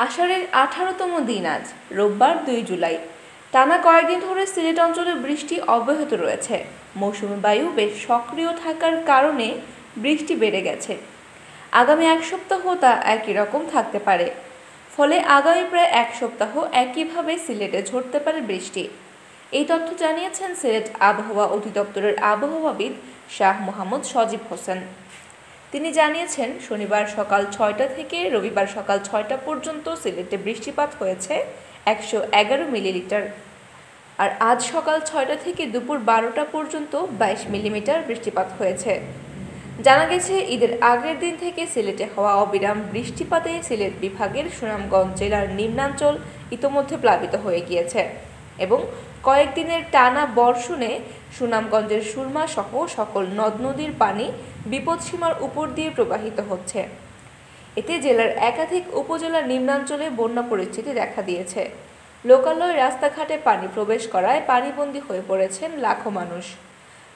আষাঢ়ের 18তম দিন আজ রোববার 2 জুলাই। টানা কয়েকদিন ধরে সিলেট অঞ্চলে বৃষ্টি অব্যাহত রয়েছে। মৌসুমী বায়ু বেশ সক্রিয় থাকার কারণে বৃষ্টি বেড়ে গেছে। আগামী এক সপ্তাহ তা একই রকম থাকতে পারে। ফলে আগামী প্রায় এক সপ্তাহ একইভাবে সিলেটে ঝরতে পারে বৃষ্টি। এই তথ্য জানিয়েছেন সিলেট আবহাওয়া অধিদপ্তরের আবহাওয়াবিদ শাহ মোহাম্মদ সজীব হোসেন। তিনি জানিয়েছেন, শনিবার সকাল 6টা থেকে রবিবার সকাল 6টা পর্যন্ত সিলেটে বৃষ্টিপাত হয়েছে 111 মিলিমিটার, আর আজ সকাল 6টা থেকে দুপুর 12টা পর্যন্ত 22 মিলিমিটার বৃষ্টিপাত হয়েছে। জানা গেছে, ঈদের আগের দিন থেকে সিলেটে হওয়া অবিরাম বৃষ্টিপাতে সিলেট বিভাগের সুনামগঞ্জ জেলার নিম্নাঞ্চল ইতোমধ্যে প্লাবিত হয়ে গিয়েছে এবং কয়েকদিনের টানা বর্ষণে সুনামগঞ্জের সুরমা সহ সকল নদ নদীর পানি বিপদসীমার উপর দিয়ে প্রবাহিত হচ্ছে। এতে জেলার একাধিক উপজেলার নিম্নাঞ্চলে বন্যা পরিস্থিতি দেখা দিয়েছে। লোকালয় রাস্তাঘাটে পানি প্রবেশ করায় পানিবন্দী হয়ে পড়েছেন লাখো মানুষ।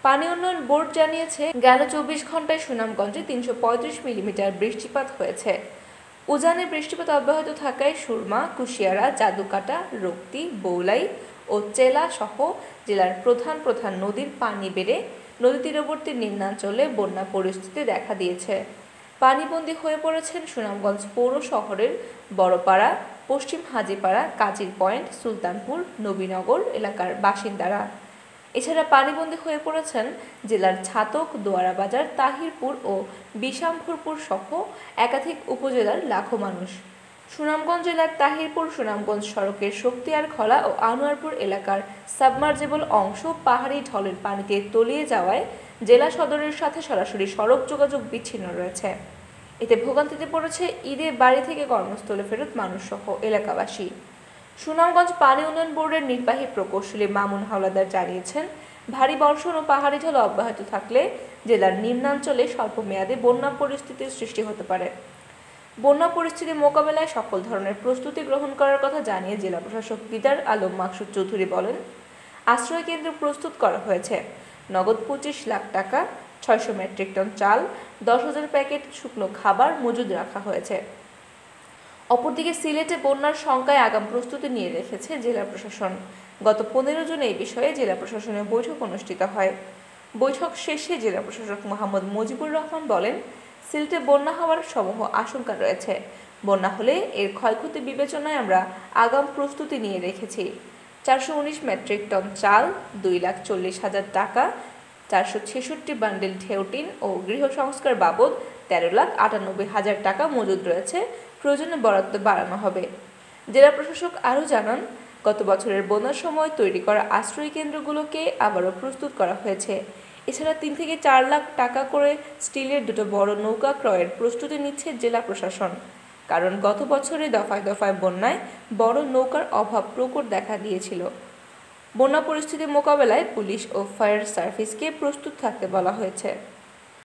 পানি উন্নয়ন বোর্ড জানিয়েছে, গেল 24 ঘন্টায় সুনামগঞ্জে 335 মিলিমিটার বৃষ্টিপাত হয়েছে। উজানে বৃষ্টিপাত অব্যাহত থাকায় সুরমা, কুশিয়ারা, জাদুকাটা, রক্তি, বৌলাই ও চেলা সহ জেলার প্রধান প্রধান নদীর পানি বেড়ে নদী তীরবর্তী নিম্নাঞ্চলে বন্যা পরিস্থিতি দেখা দিয়েছে। পানিবন্দী হয়ে পড়েছেন সুনামগঞ্জ পৌর শহরের বড়পাড়া, পশ্চিম হাজিপাড়া, কাজির পয়েন্ট, সুলতানপুর, নবীনগর এলাকার বাসিন্দারা। এছাড়া পানিবন্দী হয়ে পড়েছেন জেলার ছাতক, দোয়ারা বাজার, তাহিরপুর ও বিশামপুরপুর সহ একাধিক উপজেলার লাখো মানুষ। সুনামগঞ্জ জেলার তাহিরপুর সুনামগঞ্জ সড়কের শক্তিয়ার খলা ও আনোয়ারপুর এলাকার সাবমার্জেবল অংশ পাহাড়ি ঢলের পানিতে তলিয়ে যাওয়ায় জেলা সদরের সাথে সরাসরি সড়ক যোগাযোগ বিচ্ছিন্ন রয়েছে। এতে ভোগান্তিতে পড়েছে ঈদে বাড়ি থেকে কর্মস্থলে ফেরত মানুষসহ এলাকাবাসী। সুনামগঞ্জ পানি উন্নয়ন বোর্ডের নির্বাহী প্রকৌশলী মামুন হাওলাদার জানিয়েছেন, ভারী বর্ষণ ও পাহাড়ি ঢল অব্যাহত থাকলে জেলার নিম্নাঞ্চলে স্বল্পমেয়াদে বন্যা পরিস্থিতির সৃষ্টি হতে পারে। বন্যা পরিস্থিতি মোকাবেলায় সকল ধরনের প্রস্তুতি গ্রহণ করার কথা জানিয়ে জেলা প্রশাসক দিদার আলম মাকসুদ চৌধুরী বলেন, আশ্রয় কেন্দ্র প্রস্তুত করা হয়েছে। নগদ 25 লাখ টাকা, 600 মেট্রিক টন চাল, 10,000 প্যাকেট শুকনো খাবার মজুদ রাখা হয়েছে। অপরদিকে সিলেটে বন্যার শঙ্কায় আগাম প্রস্তুতি নিয়ে রেখেছে জেলা প্রশাসন। গত 15 জুন এই বিষয়ে জেলা প্রশাসনের বৈঠক অনুষ্ঠিত হয়। বৈঠক শেষে জেলা প্রশাসক মোহাম্মদ মুজিবুর রহমান বলেন, সিলেটে বন্যা হওয়ার সমূহ আশঙ্কা রয়েছে। বন্যা হলে এর ক্ষয়ক্ষতি বিবেচনায় আমরা আগাম প্রস্তুতি নিয়ে রেখেছি। 419 মেট্রিক টন চাল, 2,40,000 টাকা, 466 বান্ডেল ঢেউটিন ও গৃহ সংস্কার বাবদ 13,98,000 টাকা মজুদ রয়েছে। প্রয়োজনে বরাদ্দ বাড়ানো হবে। জেলা প্রশাসক আরও জানান, গত বছরের বন্যার সময় তৈরি করা আশ্রয় কেন্দ্রগুলোকে আবারও প্রস্তুত করা হয়েছে। এছাড়া 3 থেকে 4 লাখ টাকা করে স্টিলের 2টো বড় নৌকা ক্রয়ের প্রস্তুতি নিচ্ছে জেলা প্রশাসন। কারণ গত বছরে দফায় দফায় বন্যায় বড় নৌকার অভাব প্রকট দেখা দিয়েছিল। বন্যা পরিস্থিতি মোকাবেলায় পুলিশ ও ফায়ার সার্ভিসকে প্রস্তুত থাকতে বলা হয়েছে।